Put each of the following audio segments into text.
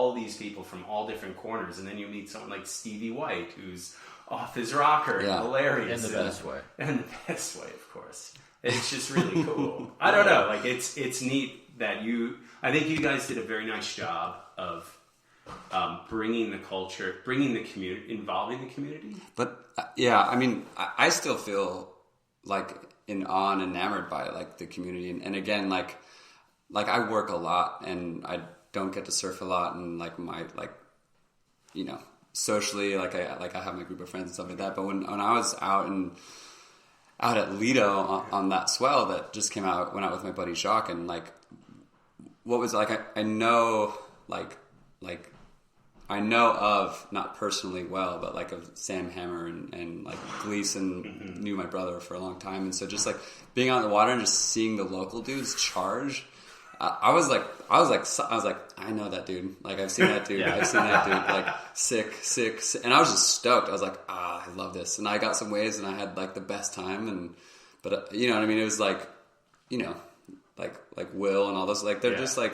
all these people from all different corners, and then you meet someone like Stevie White, who's off his rocker and hilarious. In the best way. And the best way, of course. It's just really cool. I don't know. Like, it's neat that I think you guys did a very nice job of bringing the culture, bringing the community, involving the community. But I mean, I still feel like in awe and enamored by like the community. And again, like I work a lot and I don't get to surf a lot, and like my, like, you know, socially, like I have my group of friends and stuff like that. But when I was out at Lido on that swell that just came out, went out with my buddy Jacques, and like, what was like, I know, like I know of, not personally well, but like of Sam Hammer and like Gleason knew my brother for a long time. And so just like being out in the water and just seeing the local dudes charge, I was like, I know that dude. Like, I've seen that dude. I've seen that dude. Like, sick. And I was just stoked. I was like, I love this. And I got some waves and I had like the best time. But you know what I mean? It was like, you know, like Will and all those, like, they're just like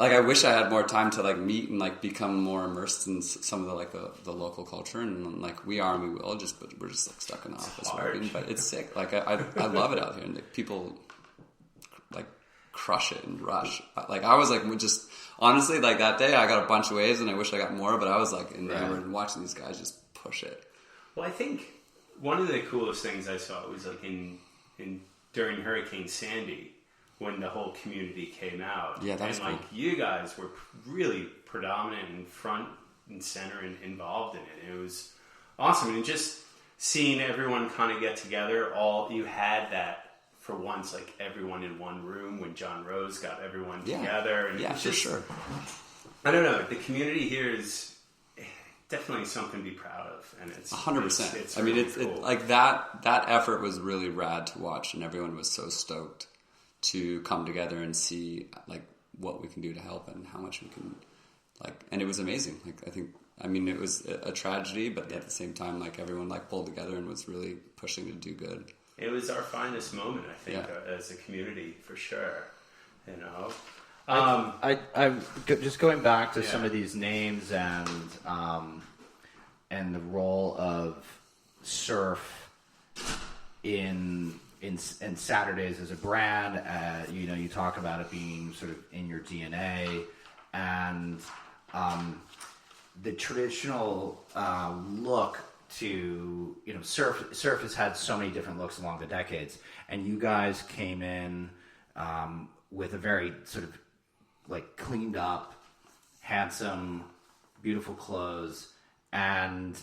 I wish I had more time to like meet and like become more immersed in some of the like the local culture, and like we are and we will, but we're just like stuck in the office working. But it's sick. Like I love it out here, and like, people like crush it and rush. Like I was like, just honestly, like that day I got a bunch of waves and I wish I got more, but I was like enamored and watching these guys just push it. Well, I think one of the coolest things I saw was like during Hurricane Sandy, when the whole community came out. Yeah, that was cool. You guys were really predominant and front and center and involved in it. It was awesome. And just seeing everyone kind of get together, you had that for once, like everyone in one room when John Rose got everyone together. And yeah, for sure. I don't know. The community here is definitely something to be proud of. And it's 100%. It's I mean, really it's cool. like that effort was really rad to watch, and everyone was so stoked to come together and see like what we can do to help and how much we can, like, and it was amazing. Like, I mean, it was a tragedy, but at the same time, like, everyone like pulled together and was really pushing to do good. It was our finest moment, I think, as a community, for sure. You know, I'm just going back to some of these names and the role of surf in Saturdays as a brand. You know, you talk about it being sort of in your DNA, and the traditional look to, you know, surf has had so many different looks along the decades, and you guys came in with a very sort of like cleaned up, handsome, beautiful clothes. And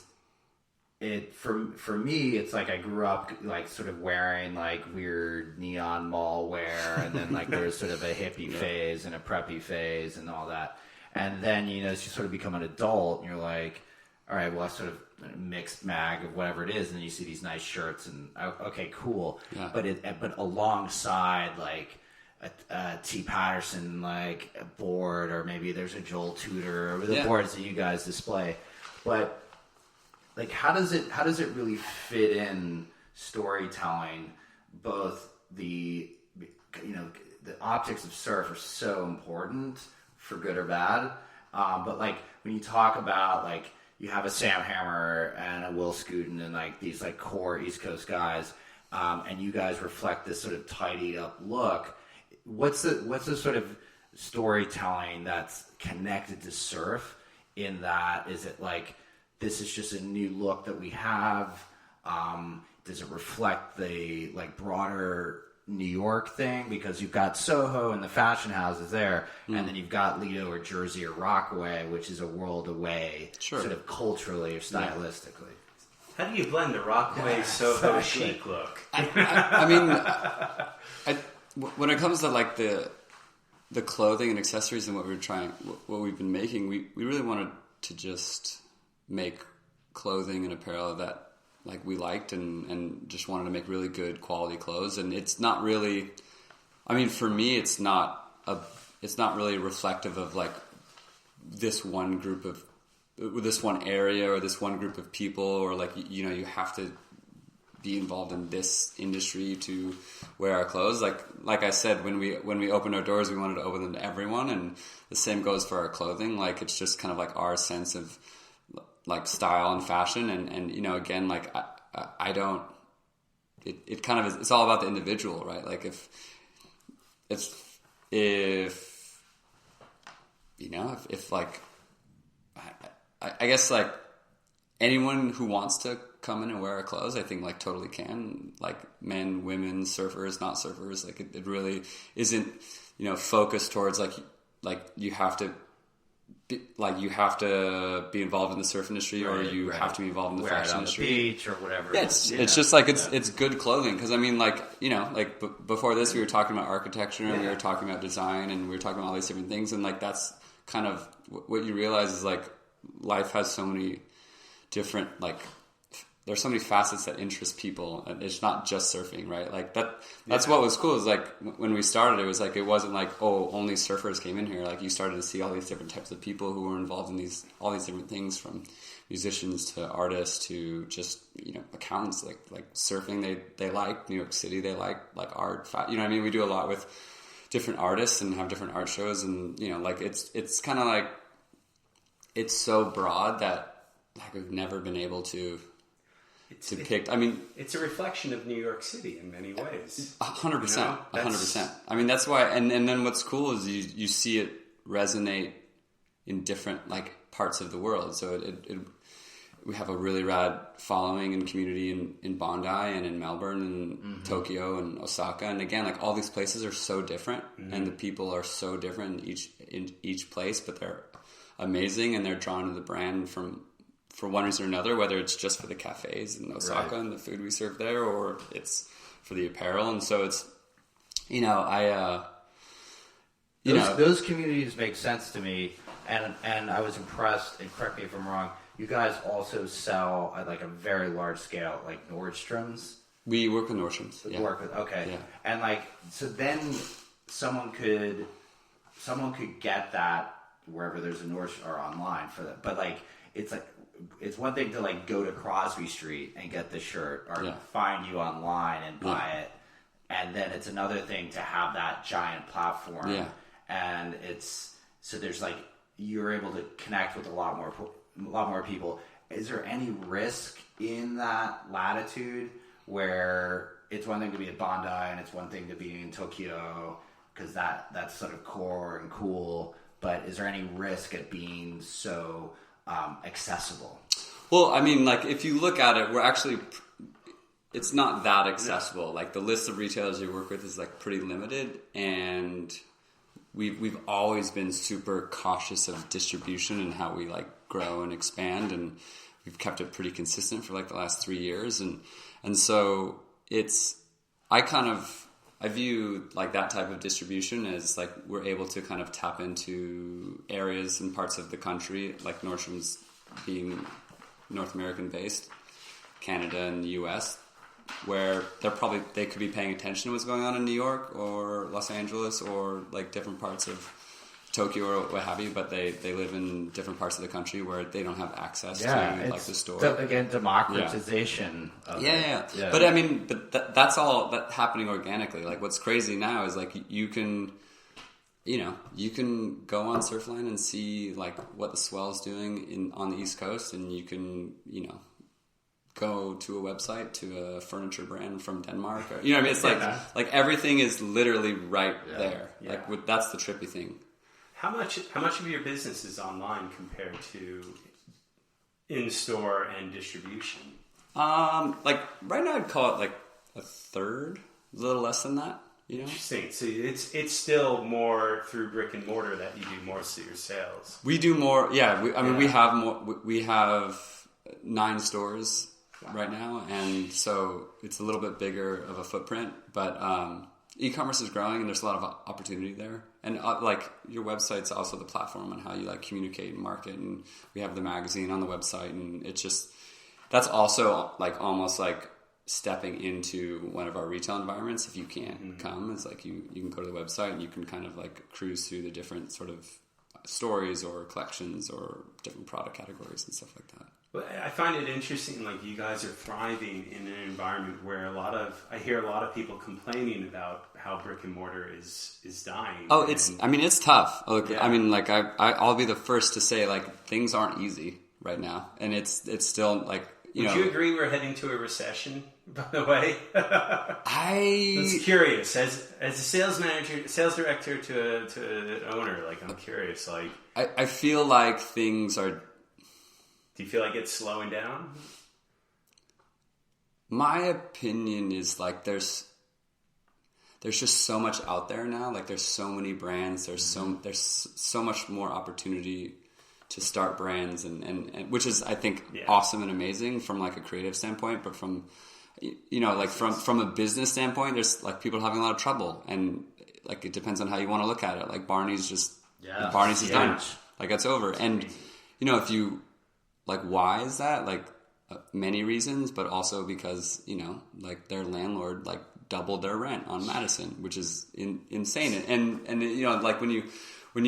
it, for me, it's like I grew up like sort of wearing like weird neon mall wear, and then like there's sort of a hippie phase and a preppy phase and all that. And then, you know, as you sort of become an adult, and you're like, all right, well, I sort of mixed mag of whatever it is, and then you see these nice shirts, and okay, cool. Yeah. But alongside like a T. Patterson like a board, or maybe there's a Joel Tudor, or the boards that you guys display. But like, how does it really fit in storytelling? Both the, you know, the optics of surf are so important for good or bad. But like when you talk about like you have a Sam Hammer and a Will Scooten and like these like core East Coast guys, and you guys reflect this sort of tidied up look. What's the sort of storytelling that's connected to surf? In that, is it like, this is just a new look that we have? Does it reflect the like broader New York thing? Because you've got Soho and the fashion houses there, and then you've got Lido or Jersey or Rockaway, which is a world away, sort of culturally or stylistically. How do you blend the Rockaway Soho chic look? I mean, when it comes to like the clothing and accessories and what we've been making, we really wanted to just make clothing and apparel that like we liked, and just wanted to make really good quality clothes. And it's not really, I mean, for me, it's not really reflective of like this one group of, this one area or this one group of people, or like, you know, you have to be involved in this industry to wear our clothes. Like I said, when we opened our doors, we wanted to open them to everyone, and the same goes for our clothing. Like, it's just kind of like our sense of like style and fashion, and you know, again, like I don't. It kind of is. It's all about the individual, right? Like if you know, if like I guess like anyone who wants to come in and wear our clothes, I think like totally can, like men, women, surfers, not surfers. Like it really isn't, you know, focused towards like you have to be involved in the surf industry, or you have to be involved in the fashion industry, beach or whatever. Yeah, it's just like it's good clothing, because I mean, like, you know, like before this we were talking about architecture and we were talking about design and we were talking about all these different things, and like that's kind of what you realize is like life has so many different, like there's so many facets that interest people, and it's not just surfing, right? Like that's what was cool, is like when we started, it was like, it wasn't like, oh, only surfers came in here. Like you started to see all these different types of people who were involved in all these different things, from musicians to artists to just, you know, accountants. Like surfing, they like New York City, they like art, you know what I mean? We do a lot with different artists and have different art shows, and you know, like it's kind of like, it's so broad that like we've never been able to pick. I mean, it's a reflection of New York City in many ways. 100%, 100%. I mean, that's why. And then what's cool is you see it resonate in different like parts of the world. So we have a really rad following and community in Bondi and in Melbourne and Tokyo and Osaka. And again, like all these places are so different, and the people are so different in each place, but they're amazing, and they're drawn to the brand for one reason or another, whether it's just for the cafes in Osaka and the food we serve there, or it's for the apparel. And so it's, you know, those communities make sense to me, and I was impressed, and correct me if I'm wrong, you guys also sell at like a very large scale, like Nordstrom's? We work with Nordstrom's. Yeah. Okay. Yeah. And like, so then someone could get that wherever there's a Nordstrom, or online for that. But like, it's one thing to like go to Crosby Street and get the shirt, or find you online and buy it. And then it's another thing to have that giant platform. Yeah. And so there's like, you're able to connect with a lot more people. Is there any risk in that latitude where it's one thing to be at Bondi and it's one thing to be in Tokyo, because that's sort of core and cool, but is there any risk at being so accessible? Well, I mean, like if you look at it, it's not that accessible. Like the list of retailers we work with is like pretty limited, and we've always been super cautious of distribution and how we like grow and expand, and we've kept it pretty consistent for like the last 3 years, and so I view like that type of distribution as like we're able to kind of tap into areas and parts of the country, like Nordstrom's being North American based, Canada and the US, where they could be paying attention to what's going on in New York or Los Angeles or like different parts of Tokyo or what have you, but they live in different parts of the country where they don't have access to like the store. Again, democratization. Yeah. But I mean, that's all that happening organically. Like what's crazy now is like you can go on Surfline and see like what the swell is doing on the East Coast, and you can, you know, go to a website to a furniture brand from Denmark. Or, you know what I mean? It's like everything is literally right there. Yeah. Like that's the trippy thing. How much of your business is online compared to in-store and distribution? Like right now I'd call it like a third, a little less than that. You know? Interesting. So it's still more through brick and mortar that you do most of your sales. We do more. Yeah. We have more. We have 9 stores right now, and so it's a little bit bigger of a footprint. But e-commerce is growing, and there's a lot of opportunity there. And like your website's also the platform on how you like communicate and market. And we have the magazine on the website, and it's just that's also like almost like stepping into one of our retail environments. If you can't come, it's like you can go to the website and you can kind of like cruise through the different sort of stories or collections or different product categories and stuff like that. But I find it interesting, like you guys are thriving in an environment where I hear a lot of people complaining about how brick and mortar is dying. Oh, it's tough. Look, yeah. I mean, like I'll be the first to say, like, things aren't easy right now, and it's still like, you know. Would you agree we're heading to a recession? By the way, I was curious as a sales director to an owner. Like, I'm curious. Like, I feel like things are. Do you feel like it's slowing down? My opinion is like there's just so much out there now. Like, there's so many brands. There's so much more opportunity to start brands, and which is, I think, awesome and amazing from like a creative standpoint. But from, you know, like from a business standpoint, there's like people having a lot of trouble, and like it depends on how you want to look at it. Like Barney's is done. Like, it's over. And you know, if you like, why is that? Like, many reasons, but also because, you know, like their landlord like doubled their rent on Madison, which is insane. And you know, like when you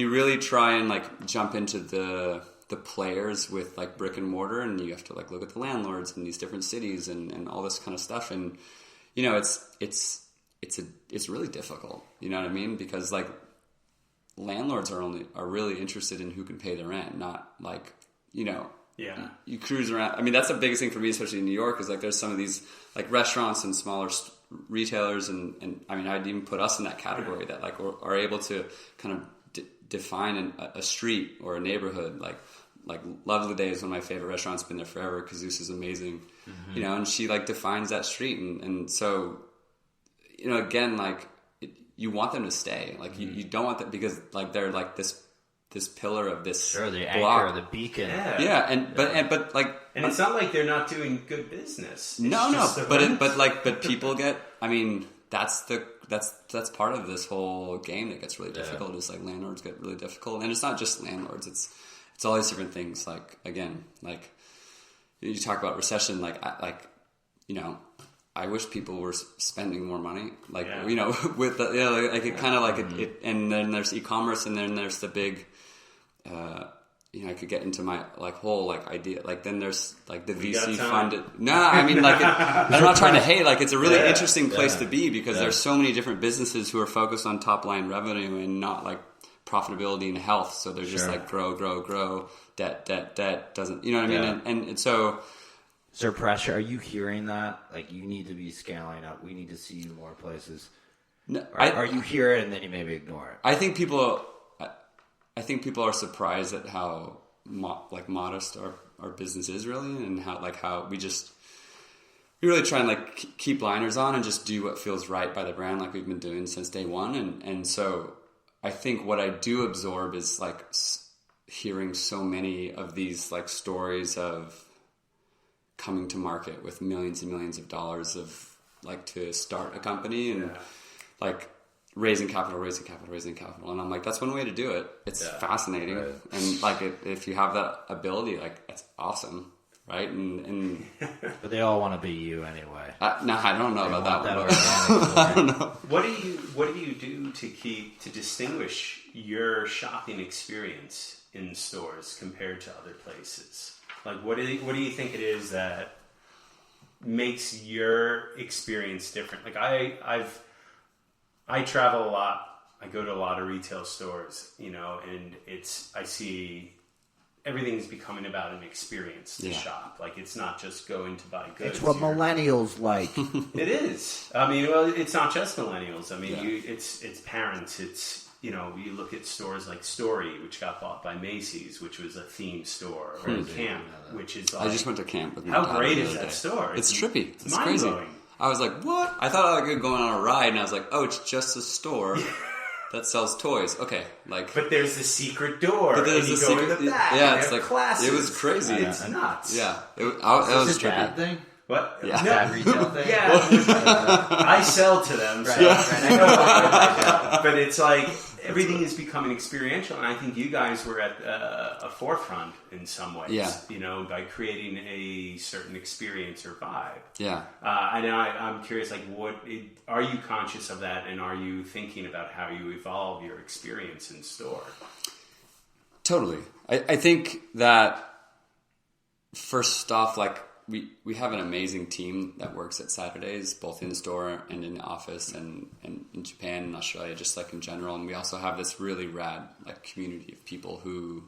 really try and like jump into the players with like brick and mortar, and you have to like look at the landlords in these different cities and all this kind of stuff, and you know, it's really difficult. You know what I mean? Because like landlords are really interested in who can pay the rent, not like, you know. Yeah, you cruise around. I mean, that's the biggest thing for me, especially in New York, is like there's some of these like restaurants and smaller retailers, and I mean, I'd even put us in that category that like are able to kind of define a street or a neighborhood. Like Lovely Day is one of my favorite restaurants. Been there forever. Kazus is amazing, you know, and she like defines that street, and so, you know, again, like you want them to stay. Like you don't want that, because like they're like this pillar of this the block. anchor, the beacon. But like, and it's not like they're not doing good business. But people get. I mean, that's part of this whole game that gets really difficult. Is like landlords get really difficult, and it's not just landlords. It's all these different things. Like, again, like you talk about recession. Like you know, I wish people were spending more money. Like, you know, with the, like it kind of like it. And then there's e-commerce, and then there's the big. You know, I could get into my like whole like idea. Like, then there's like the VC funded. No, I mean, like I'm not trying to hate. Like, it's a really interesting place to be, because there's so many different businesses who are focused on top line revenue and not like profitability and health. So they're just like grow, debt doesn't. You know what I mean? And so. Is there pressure? Are you hearing that? Like, you need to be scaling up. We need to see you more places. No, or you hear it and then you maybe ignore it? I think people are surprised at how modest our business is, really, and how we really try and like keep blinders on and just do what feels right by the brand, like we've been doing since day one. And so I think what I do absorb is like hearing so many of these like stories of coming to market with millions and millions of dollars of like to start a company, and like raising capital. And I'm like, that's one way to do it. It's fascinating. Right. And like, if you have that ability, like, it's awesome. Right. And but they all want to be you anyway. No, I don't know about that one. I don't know. What do you do to distinguish your shopping experience in stores compared to other places? Like, what do you think it is that makes your experience different? Like, I travel a lot. I go to a lot of retail stores, you know, and I see everything's becoming about an experience to shop. Like, it's not just going to buy goods. It's what millennials like. It is. I mean, well, it's not just millennials. I mean, it's parents. It's, you know, you look at stores like Story, which got bought by Macy's, which was a theme store, or Camp, which is like... I just went to Camp with my How dad great the is other that day. store? It's trippy. It's mind-blowing. Crazy. I was like, what? I thought I was going on a ride, and I was like, oh, it's just a store that sells toys. Okay, like... But there's the secret door, but there's and you go in the back, yeah, and it's like... classes. It was crazy. It's nuts. Yeah. It was trippy. Bad thing? What? Yeah. Bad retail thing? Yeah. I sell to them, so I know but it's like everything is becoming experiential, and I think you guys were at a forefront in some ways, you know, by creating a certain experience or vibe. Yeah. I'm curious, like, are you conscious of that, and are you thinking about how you evolve your experience in store? Totally. I think that first off, like we have an amazing team that works at Saturdays, both in store and in the office, and in Japan and Australia, just like in general. And we also have this really rad like community of people who